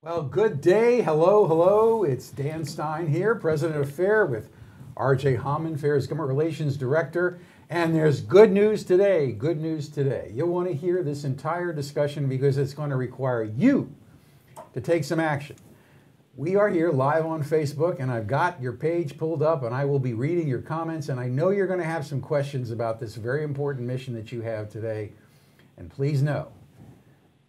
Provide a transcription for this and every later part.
Well, good day. Hello, hello. It's Dan Stein here, President of FAIR with RJ Hauman, FAIR's Government Relations Director. And there's good news today. Good news today. You'll want to hear this entire discussion because it's going to require you to take some action. We are here live on Facebook, and I've got your page pulled up, and I will be reading your comments. And I know you're going to have some questions about this very important mission that you have today. And please know,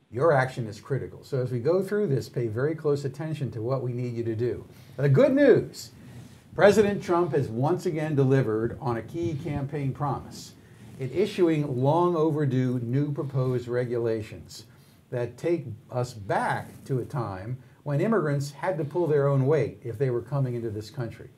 your action is critical. So as we go through this, pay very close attention to what we need you to do. The good news, President Trump has once again delivered on a key campaign promise in issuing long overdue new proposed regulations that take us back to a time when immigrants had to pull their own weight if they were coming into this country.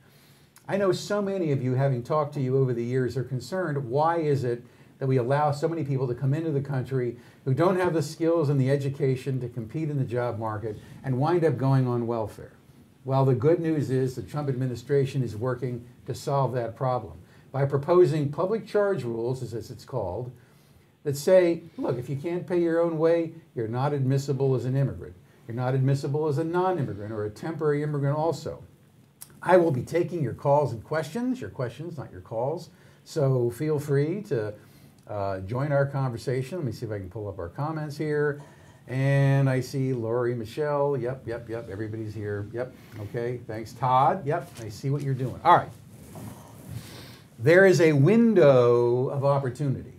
I know so many of you, having talked to you over the years, are concerned, why is it that we allow so many people to come into the country who don't have the skills and the education to compete in the job market and wind up going on welfare? Well, the good news is the Trump administration is working to solve that problem by proposing public charge rules, as it's called, that say, look, if you can't pay your own way, you're not admissible as an immigrant. You're not admissible as a non-immigrant or a temporary immigrant also. I will be taking your calls and questions, not your calls, so feel free to join our conversation. Let me see if I can pull up our comments here. And I see Lori, Michelle. Yep. Everybody's here. Yep. Okay. Thanks, Todd. Yep. I see what you're doing. All right. There is a window of opportunity.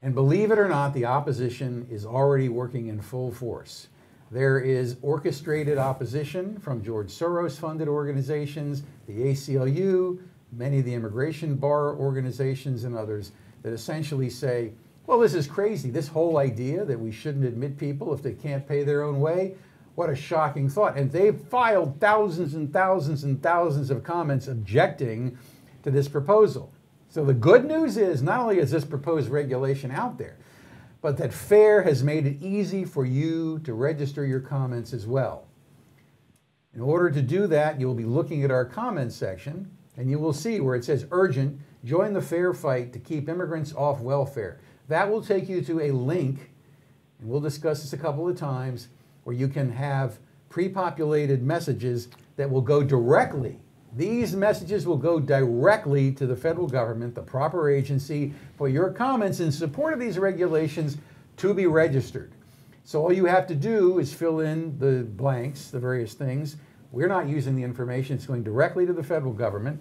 And believe it or not, the opposition is already working in full force. There is orchestrated opposition from George Soros-funded organizations, the ACLU, many of the immigration bar organizations, and others that essentially say, well, this is crazy. This whole idea that we shouldn't admit people if they can't pay their own way, what a shocking thought. And they've filed thousands and thousands and thousands of comments objecting to this proposal. So the good news is not only is this proposed regulation out there, but that FAIR has made it easy for you to register your comments as well. In order to do that, you'll be looking at our comments section, and you will see where it says urgent, join the FAIR fight to keep immigrants off welfare. That will take you to a link, and we'll discuss this a couple of times, where you can have pre-populated messages that will go directly. These messages will go directly to the federal government, the proper agency, for your comments in support of these regulations to be registered. So all you have to do is fill in the blanks, the various things. We're not using the information. It's going directly to the federal government.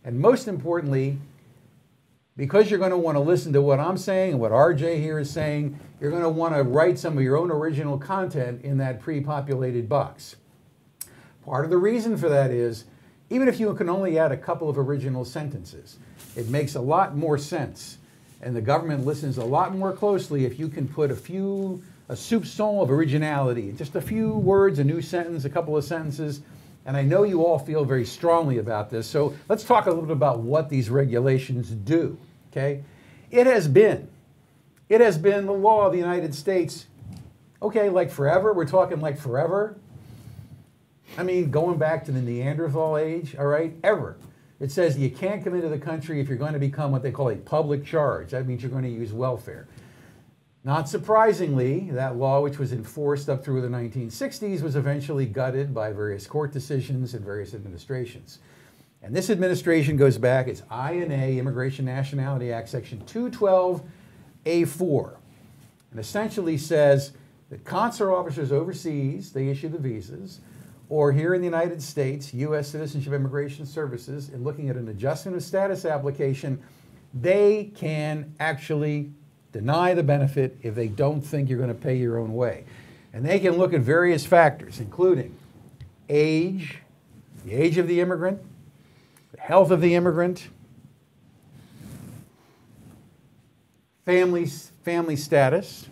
And most importantly, because you're going to want to listen to what I'm saying and what RJ here is saying, you're going to want to write some of your own original content in that pre-populated box. Part of the reason for that is, even if you can only add a couple of original sentences, it makes a lot more sense. And the government listens a lot more closely if you can put a soupçon of originality, just a few words, a new sentence, a couple of sentences. And I know you all feel very strongly about this. So let's talk a little bit about what these regulations do, okay? It has been the law of the United States, okay, like forever. We're talking like forever. I mean, going back to the Neanderthal age, all right, ever. It says you can't come into the country if you're going to become what they call a public charge. That means you're going to use welfare. Not surprisingly, that law, which was enforced up through the 1960s, was eventually gutted by various court decisions and various administrations. And this administration goes back, it's INA, Immigration Nationality Act, Section 212A4, and essentially says that consular officers overseas, they issue the visas, or here in the United States, U.S. Citizenship Immigration Services, in looking at an adjustment of status application, they can actually deny the benefit if they don't think you're going to pay your own way. And they can look at various factors, including age, the age of the immigrant, the health of the immigrant, family status,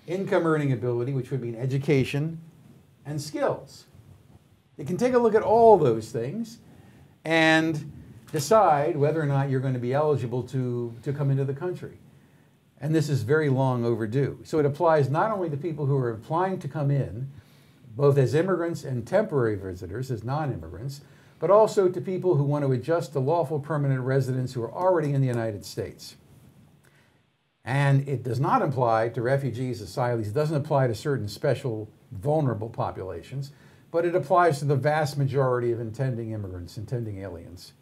income earning ability, which would mean education, and skills. You can take a look at all those things and decide whether or not you're going to be eligible to come into the country. And this is very long overdue. So it applies not only to people who are applying to come in, both as immigrants and temporary visitors, as non-immigrants, but also to people who want to adjust to lawful permanent residents who are already in the United States. And it does not apply to refugees, asylees. It doesn't apply to certain special vulnerable populations, but it applies to the vast majority of intending immigrants, intending aliens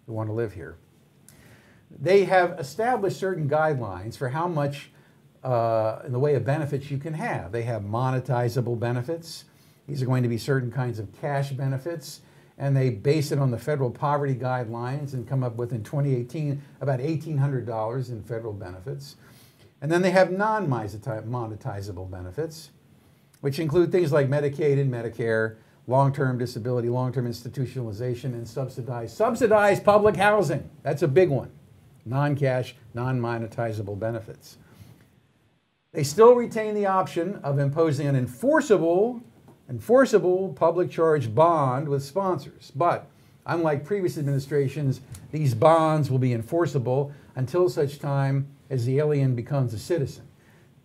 who want to live here. They have established certain guidelines for how much in the way of benefits you can have. They have monetizable benefits. These are going to be certain kinds of cash benefits, and they base it on the federal poverty guidelines and come up with, in 2018, about $1,800 in federal benefits. And then they have non-monetizable benefits, which include things like Medicaid and Medicare, long-term disability, long-term institutionalization, and subsidized public housing. That's a big one. Non-cash, non-monetizable benefits. They still retain the option of imposing an enforceable public charge bond with sponsors. But unlike previous administrations, these bonds will be enforceable until such time as the alien becomes a citizen.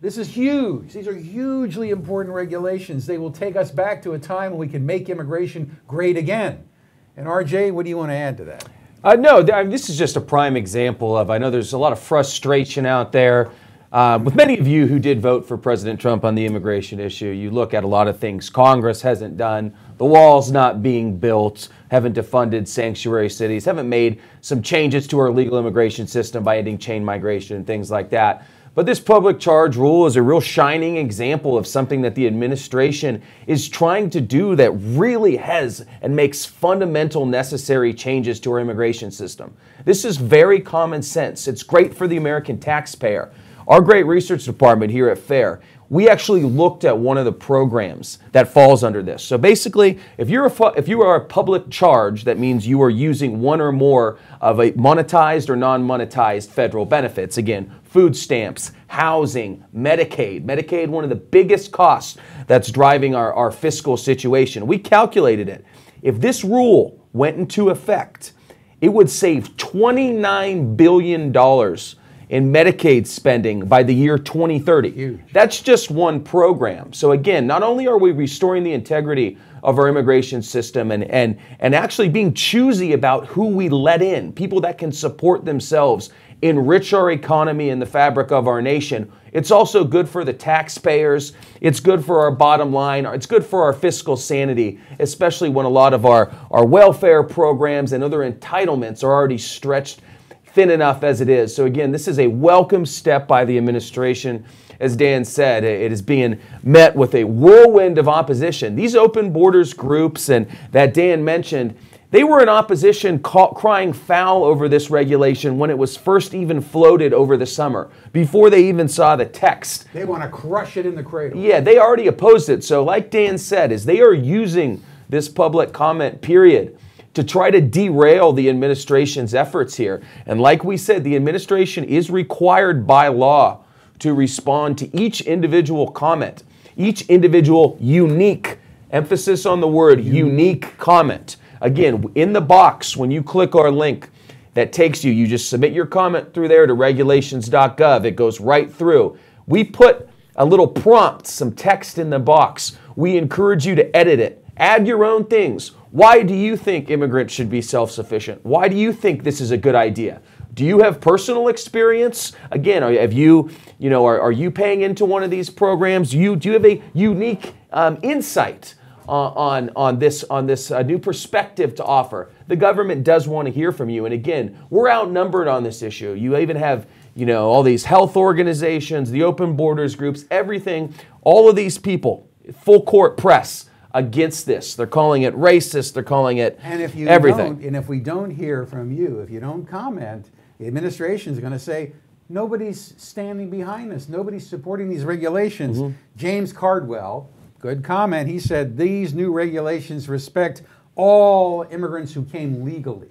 This is huge. These are hugely important regulations. They will take us back to a time when we can make immigration great again. And RJ, what do you want to add to that? No, this is just a prime example of, I know there's a lot of frustration out there with many of you who did vote for President Trump on the immigration issue. You look at a lot of things Congress hasn't done, the wall's not being built, haven't defunded sanctuary cities, haven't made some changes to our legal immigration system by ending chain migration and things like that. But this public charge rule is a real shining example of something that the administration is trying to do that really has and makes fundamental necessary changes to our immigration system. This is very common sense. It's great for the American taxpayer. Our great research department here at FAIR, we actually looked at one of the programs that falls under this. So basically, if you are a public charge, that means you are using one or more of a monetized or non-monetized federal benefits. Again, food stamps, housing, Medicaid. Medicaid, one of the biggest costs that's driving our fiscal situation. We calculated it. If this rule went into effect, it would save $29 billion in Medicaid spending by the year 2030. Huge. That's just one program. So again, not only are we restoring the integrity of our immigration system and actually being choosy about who we let in, people that can support themselves, enrich our economy and the fabric of our nation, it's also good for the taxpayers, it's good for our bottom line, it's good for our fiscal sanity, especially when a lot of our welfare programs and other entitlements are already stretched thin enough as it is. So again, this is a welcome step by the administration. As Dan said, it is being met with a whirlwind of opposition. These open borders groups and that Dan mentioned, they were in opposition crying foul over this regulation when it was first even floated over the summer, before they even saw the text. They want to crush it in the cradle. Yeah, they already opposed it. So like Dan said, is they are using this public comment period to try to derail the administration's efforts here. And like we said, the administration is required by law to respond to each individual comment, each individual unique, emphasis on the word unique comment. Again, in the box, when you click our link that takes you, you just submit your comment through there to regulations.gov. It goes right through. We put a little prompt, some text in the box. We encourage you to edit it. Add your own things. Why do you think immigrants should be self-sufficient? Why do you think this is a good idea? Do you have personal experience? Again, are you paying into one of these programs? Do you have a unique insight on this new perspective to offer? The government does want to hear from you. And again, we're outnumbered on this issue. You even have all these health organizations, the open borders groups, everything, all of these people, full court press against this. They're calling it racist. They're calling it everything. And if we don't hear from you, if you don't comment, the administration is going to say, nobody's standing behind this. Nobody's supporting these regulations. Mm-hmm. James Cardwell, good comment. He said, these new regulations respect all immigrants who came legally.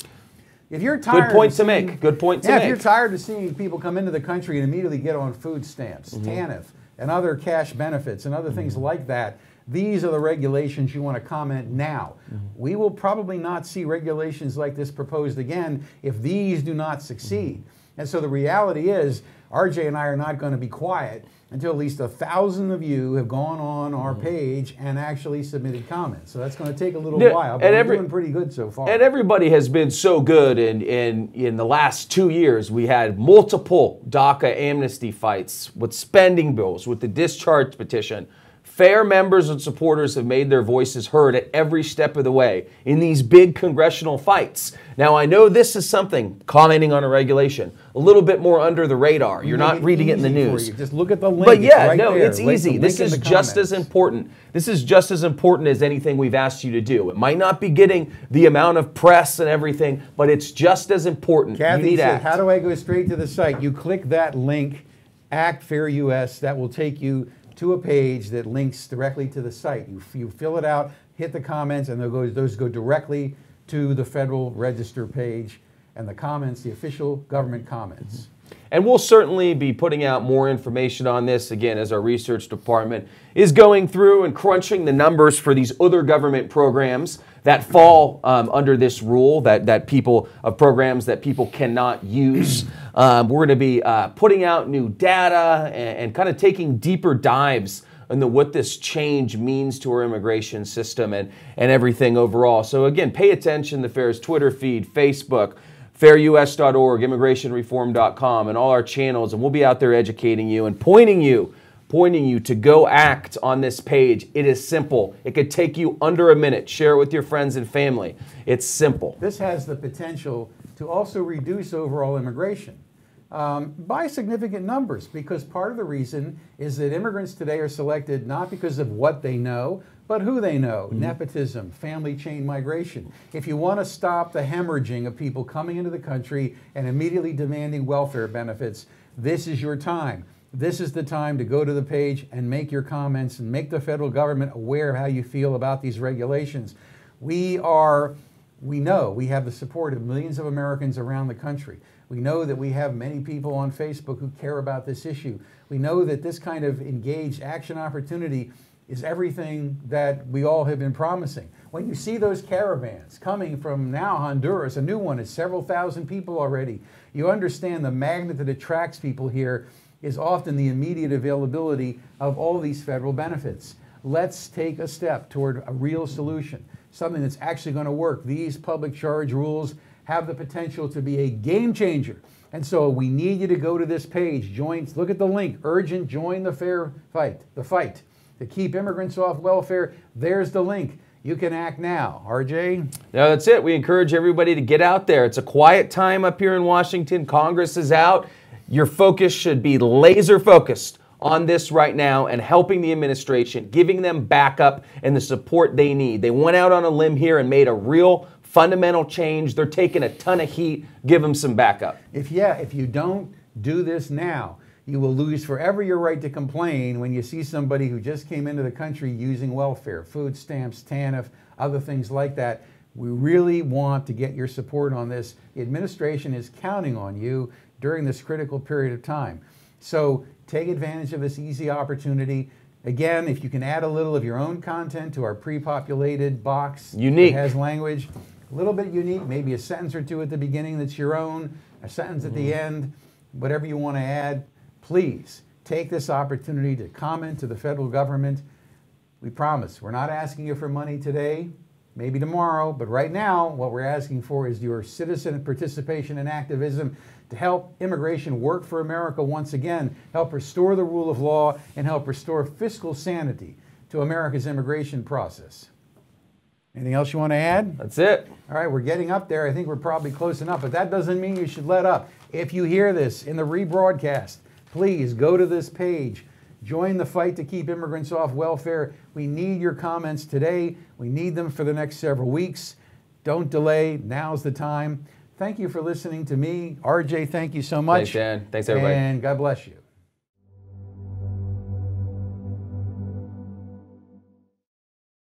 If you're tired Good point to make. If you're tired of seeing people come into the country and immediately get on food stamps, TANF, and other cash benefits and other things like that, these are the regulations you want to comment now. We will probably not see regulations like this proposed again if these do not succeed. And so the reality is, RJ and I are not going to be quiet until at least 1,000 of you have gone on our page and actually submitted comments. So that's going to take a little while, but we're doing pretty good so far. And everybody has been so good in the last 2 years. We had multiple DACA amnesty fights with spending bills, with the discharge petition. Fair members and supporters have made their voices heard at every step of the way in these big congressional fights. Now, I know this is something, commenting on a regulation, a little bit more under the radar. You're not reading it in the news. Just look at the link. But yeah, right no, there. it's easy. This is just as important. This is just as important as anything we've asked you to do. It might not be getting the amount of press and everything, but it's just as important. Kathy said, how do I go straight to the site? You click that link, Act Fair US, that will take you to a page that links directly to the site. You fill it out, hit the comments, and those go directly to the Federal Register page, and the comments, the official government comments. And we'll certainly be putting out more information on this, again, as our research department is going through and crunching the numbers for these other government programs that fall under this rule, programs that people cannot use. We're going to be putting out new data and kind of taking deeper dives into what this change means to our immigration system and everything overall. So again, pay attention to FAIR's Twitter feed, Facebook, fairus.org, immigrationreform.com, and all our channels, and we'll be out there educating you and pointing you to go act on this page. It is simple. It could take you under a minute. Share it with your friends and family. It's simple. This has the potential to also reduce overall immigration by significant numbers, because part of the reason is that immigrants today are selected not because of what they know, but who they know. Nepotism, family chain migration. If you want to stop the hemorrhaging of people coming into the country and immediately demanding welfare benefits, this is your time. This is the time to go to the page and make your comments and make the federal government aware of how you feel about these regulations. We know we have the support of millions of Americans around the country. We know that we have many people on Facebook who care about this issue. We know that this kind of engaged action opportunity is everything that we all have been promising. When you see those caravans coming from now Honduras, a new one, it's several thousand people already, you understand the magnet that attracts people here is often the immediate availability of all these federal benefits. Let's take a step toward a real solution, something that's actually going to work. These public charge rules have the potential to be a game changer. And so we need you to go to this page, look at the link, urgent, join the fight to keep immigrants off welfare. There's the link. You can act now. RJ? No, that's it. We encourage everybody to get out there. It's a quiet time up here in Washington. Congress is out. Your focus should be laser focused on this right now and helping the administration, giving them backup and the support they need. They went out on a limb here and made a real fundamental change. They're taking a ton of heat. Give them some backup. If you don't do this now, you will lose forever your right to complain when you see somebody who just came into the country using welfare, food stamps, TANF, other things like that. We really want to get your support on this. The administration is counting on you during this critical period of time. So take advantage of this easy opportunity. Again, if you can add a little of your own content to our pre-populated box unique. That has language, a little bit unique, maybe a sentence or two at the beginning that's your own, a sentence at the end, whatever you want to add, please take this opportunity to comment to the federal government. We promise we're not asking you for money today, maybe tomorrow, but right now what we're asking for is your citizen participation and activism to help immigration work for America once again, help restore the rule of law, and help restore fiscal sanity to America's immigration process. Anything else you want to add? That's it. All right, we're getting up there. I think we're probably close enough, but that doesn't mean you should let up. If you hear this in the rebroadcast, please go to this page. Join the fight to keep immigrants off welfare. We need your comments today. We need them for the next several weeks. Don't delay. Now's the time. Thank you for listening to me. RJ, thank you so much. Thanks, Dan. Thanks, everybody. And God bless you.